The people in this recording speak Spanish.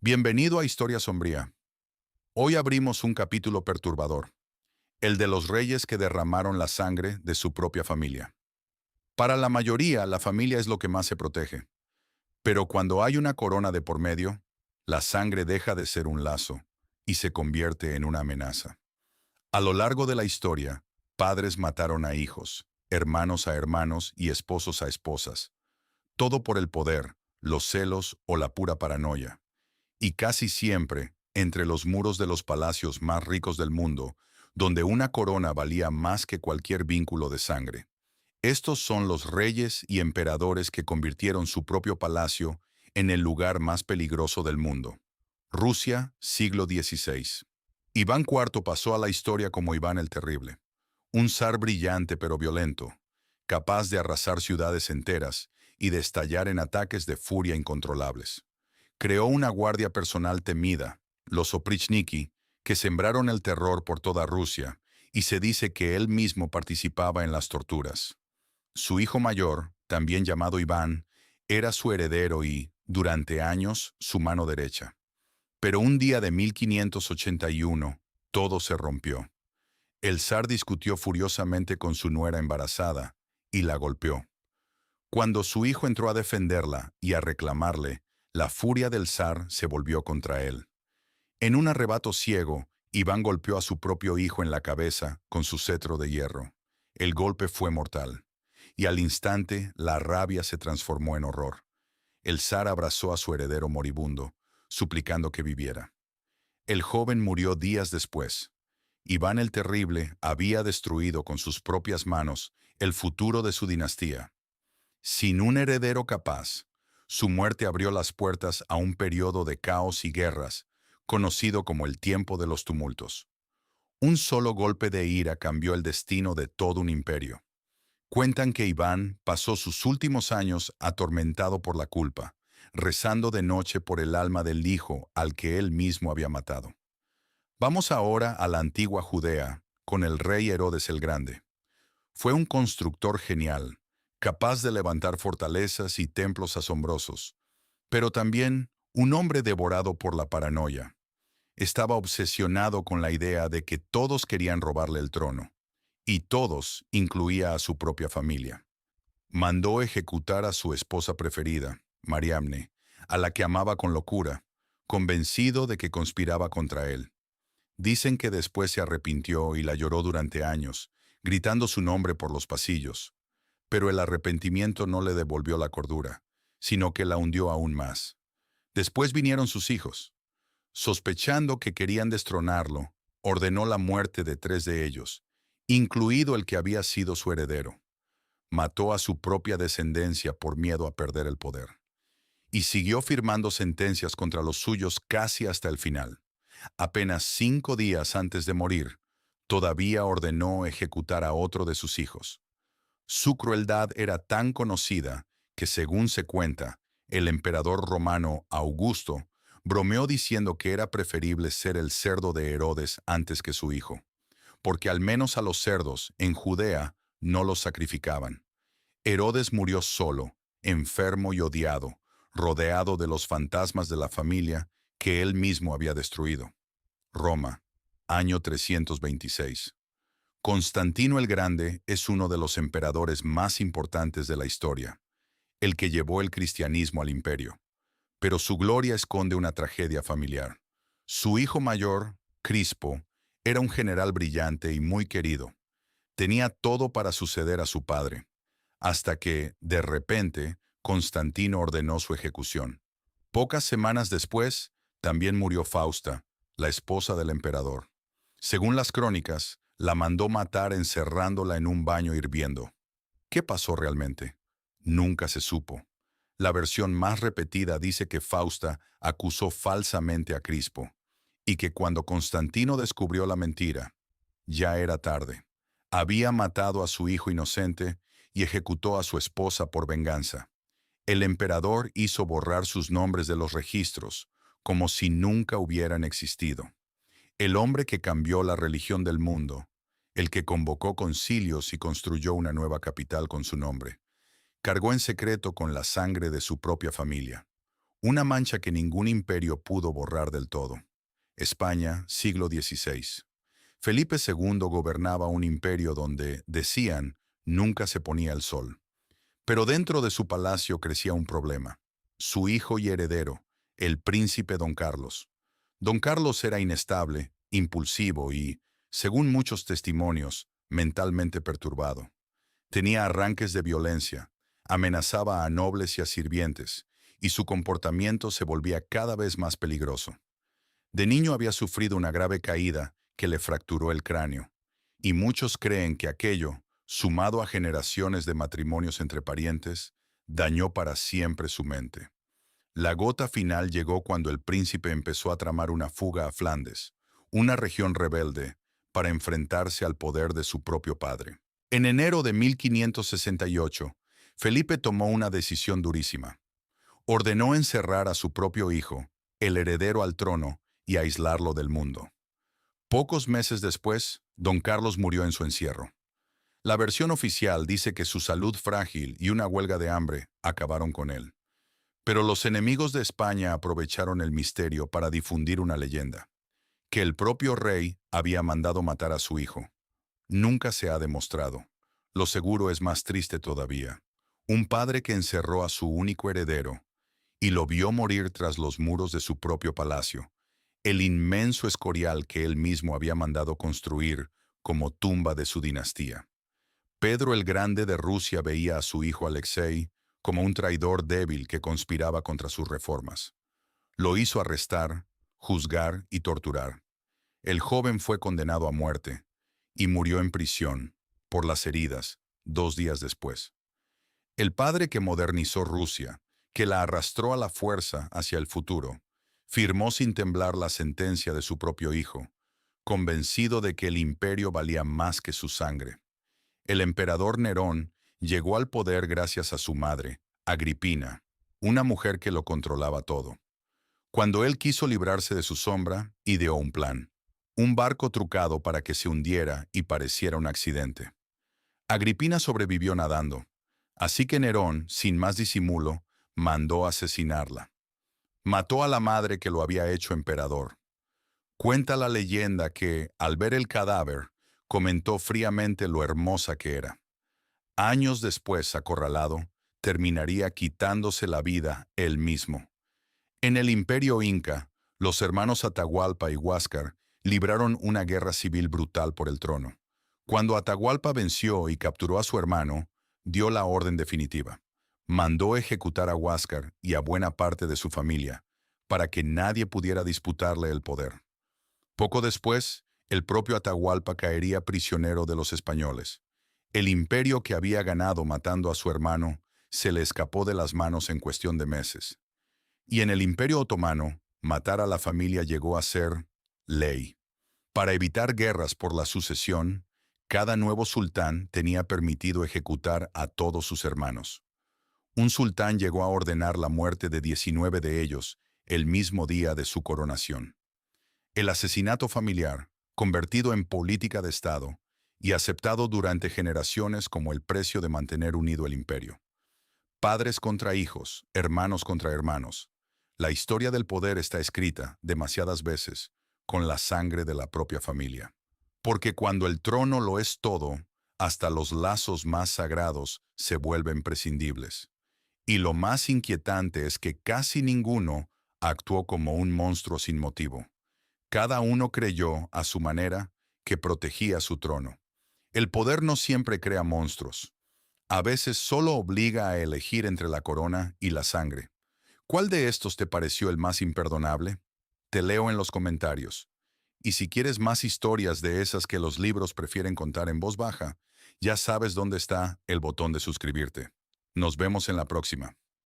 Bienvenido a Historia Sombría. Hoy abrimos un capítulo perturbador, el de los reyes que derramaron la sangre de su propia familia. Para la mayoría, la familia es lo que más se protege, pero cuando hay una corona de por medio, la sangre deja de ser un lazo y se convierte en una amenaza. A lo largo de la historia, padres mataron a hijos, hermanos a hermanos y esposos a esposas, todo por el poder, los celos o la pura paranoia. Y casi siempre, entre los muros de los palacios más ricos del mundo, donde una corona valía más que cualquier vínculo de sangre. Estos son los reyes y emperadores que convirtieron su propio palacio en el lugar más peligroso del mundo. Rusia, siglo XVI. Iván IV pasó a la historia como Iván el Terrible, un zar brillante pero violento, capaz de arrasar ciudades enteras y de estallar en ataques de furia incontrolables. Creó una guardia personal temida, los Oprichniki, que sembraron el terror por toda Rusia, y se dice que él mismo participaba en las torturas. Su hijo mayor, también llamado Iván, era su heredero y, durante años, su mano derecha. Pero un día de 1581, todo se rompió. El zar discutió furiosamente con su nuera embarazada y la golpeó. Cuando su hijo entró a defenderla y a reclamarle, la furia del zar se volvió contra él. En un arrebato ciego, Iván golpeó a su propio hijo en la cabeza con su cetro de hierro. El golpe fue mortal, y al instante la rabia se transformó en horror. El zar abrazó a su heredero moribundo, suplicando que viviera. El joven murió días después. Iván el Terrible había destruido con sus propias manos el futuro de su dinastía. Sin un heredero capaz, su muerte abrió las puertas a un periodo de caos y guerras, conocido como el tiempo de los tumultos. Un solo golpe de ira cambió el destino de todo un imperio. Cuentan que Iván pasó sus últimos años atormentado por la culpa, rezando de noche por el alma del hijo al que él mismo había matado. Vamos ahora a la antigua Judea, con el rey Herodes el Grande. Fue un constructor genial, capaz de levantar fortalezas y templos asombrosos, pero también un hombre devorado por la paranoia. Estaba obsesionado con la idea de que todos querían robarle el trono, y todos incluía a su propia familia. Mandó ejecutar a su esposa preferida, Mariamne, a la que amaba con locura, convencido de que conspiraba contra él. Dicen que después se arrepintió y la lloró durante años, gritando su nombre por los pasillos. Pero el arrepentimiento no le devolvió la cordura, sino que la hundió aún más. Después vinieron sus hijos. Sospechando que querían destronarlo, ordenó la muerte de 3 de ellos, incluido el que había sido su heredero. Mató a su propia descendencia por miedo a perder el poder. Y siguió firmando sentencias contra los suyos casi hasta el final. Apenas 5 días antes de morir, todavía ordenó ejecutar a otro de sus hijos. Su crueldad era tan conocida que, según se cuenta, el emperador romano Augusto bromeó diciendo que era preferible ser el cerdo de Herodes antes que su hijo, porque al menos a los cerdos, en Judea, no los sacrificaban. Herodes murió solo, enfermo y odiado, rodeado de los fantasmas de la familia que él mismo había destruido. Roma, año 326. Constantino el Grande es uno de los emperadores más importantes de la historia, el que llevó el cristianismo al imperio. Pero su gloria esconde una tragedia familiar. Su hijo mayor, Crispo, era un general brillante y muy querido. Tenía todo para suceder a su padre, hasta que, de repente, Constantino ordenó su ejecución. Pocas semanas después, también murió Fausta, la esposa del emperador. Según las crónicas, la mandó matar encerrándola en un baño hirviendo. ¿Qué pasó realmente? Nunca se supo. La versión más repetida dice que Fausta acusó falsamente a Crispo, y que cuando Constantino descubrió la mentira, ya era tarde. Había matado a su hijo inocente y ejecutó a su esposa por venganza. El emperador hizo borrar sus nombres de los registros, como si nunca hubieran existido. El hombre que cambió la religión del mundo, el que convocó concilios y construyó una nueva capital con su nombre, cargó en secreto con la sangre de su propia familia. una mancha que ningún imperio pudo borrar del todo. España, siglo XVI. Felipe II gobernaba un imperio donde, decían, nunca se ponía el sol. Pero dentro de su palacio crecía un problema. Su hijo y heredero, el príncipe Don Carlos. Don Carlos era inestable, impulsivo y, según muchos testimonios, mentalmente perturbado. Tenía arranques de violencia, amenazaba a nobles y a sirvientes, y su comportamiento se volvía cada vez más peligroso. De niño había sufrido una grave caída que le fracturó el cráneo, y muchos creen que aquello, sumado a generaciones de matrimonios entre parientes, dañó para siempre su mente. La gota final llegó cuando el príncipe empezó a tramar una fuga a Flandes, una región rebelde, para enfrentarse al poder de su propio padre. En enero de 1568, Felipe tomó una decisión durísima. Ordenó encerrar a su propio hijo, el heredero al trono, y aislarlo del mundo. Pocos meses después, don Carlos murió en su encierro. La versión oficial dice que su salud frágil y una huelga de hambre acabaron con él. Pero los enemigos de España aprovecharon el misterio para difundir una leyenda, que el propio rey había mandado matar a su hijo. Nunca se ha demostrado. Lo seguro es más triste todavía. Un padre que encerró a su único heredero y lo vio morir tras los muros de su propio palacio, el inmenso escorial que él mismo había mandado construir como tumba de su dinastía. Pedro el Grande de Rusia veía a su hijo Alexei como un traidor débil que conspiraba contra sus reformas. Lo hizo arrestar, juzgar y torturar. El joven fue condenado a muerte y murió en prisión, por las heridas, 2 días después. El padre que modernizó Rusia, que la arrastró a la fuerza hacia el futuro, firmó sin temblar la sentencia de su propio hijo, convencido de que el imperio valía más que su sangre. El emperador Nerón llegó al poder gracias a su madre, Agripina, una mujer que lo controlaba todo. Cuando él quiso librarse de su sombra, ideó un plan. Un barco trucado para que se hundiera y pareciera un accidente. Agripina sobrevivió nadando, así que Nerón, sin más disimulo, mandó asesinarla. Mató a la madre que lo había hecho emperador. Cuenta la leyenda que, al ver el cadáver, comentó fríamente lo hermosa que era. Años después, acorralado, terminaría quitándose la vida él mismo. En el Imperio Inca, los hermanos Atahualpa y Huáscar libraron una guerra civil brutal por el trono. Cuando Atahualpa venció y capturó a su hermano, dio la orden definitiva. Mandó ejecutar a Huáscar y a buena parte de su familia, para que nadie pudiera disputarle el poder. Poco después, el propio Atahualpa caería prisionero de los españoles. El imperio que había ganado matando a su hermano se le escapó de las manos en cuestión de meses. Y en el Imperio Otomano, matar a la familia llegó a ser ley. Para evitar guerras por la sucesión, cada nuevo sultán tenía permitido ejecutar a todos sus hermanos. Un sultán llegó a ordenar la muerte de 19 de ellos el mismo día de su coronación. El asesinato familiar, convertido en política de Estado y aceptado durante generaciones como el precio de mantener unido el imperio. Padres contra hijos, hermanos contra hermanos. La historia del poder está escrita, demasiadas veces, con la sangre de la propia familia. Porque cuando el trono lo es todo, hasta los lazos más sagrados se vuelven prescindibles. Y lo más inquietante es que casi ninguno actuó como un monstruo sin motivo. Cada uno creyó, a su manera, que protegía su trono. El poder no siempre crea monstruos. A veces solo obliga a elegir entre la corona y la sangre. ¿Cuál de estos te pareció el más imperdonable? Te leo en los comentarios. Y si quieres más historias de esas que los libros prefieren contar en voz baja, ya sabes dónde está el botón de suscribirte. Nos vemos en la próxima.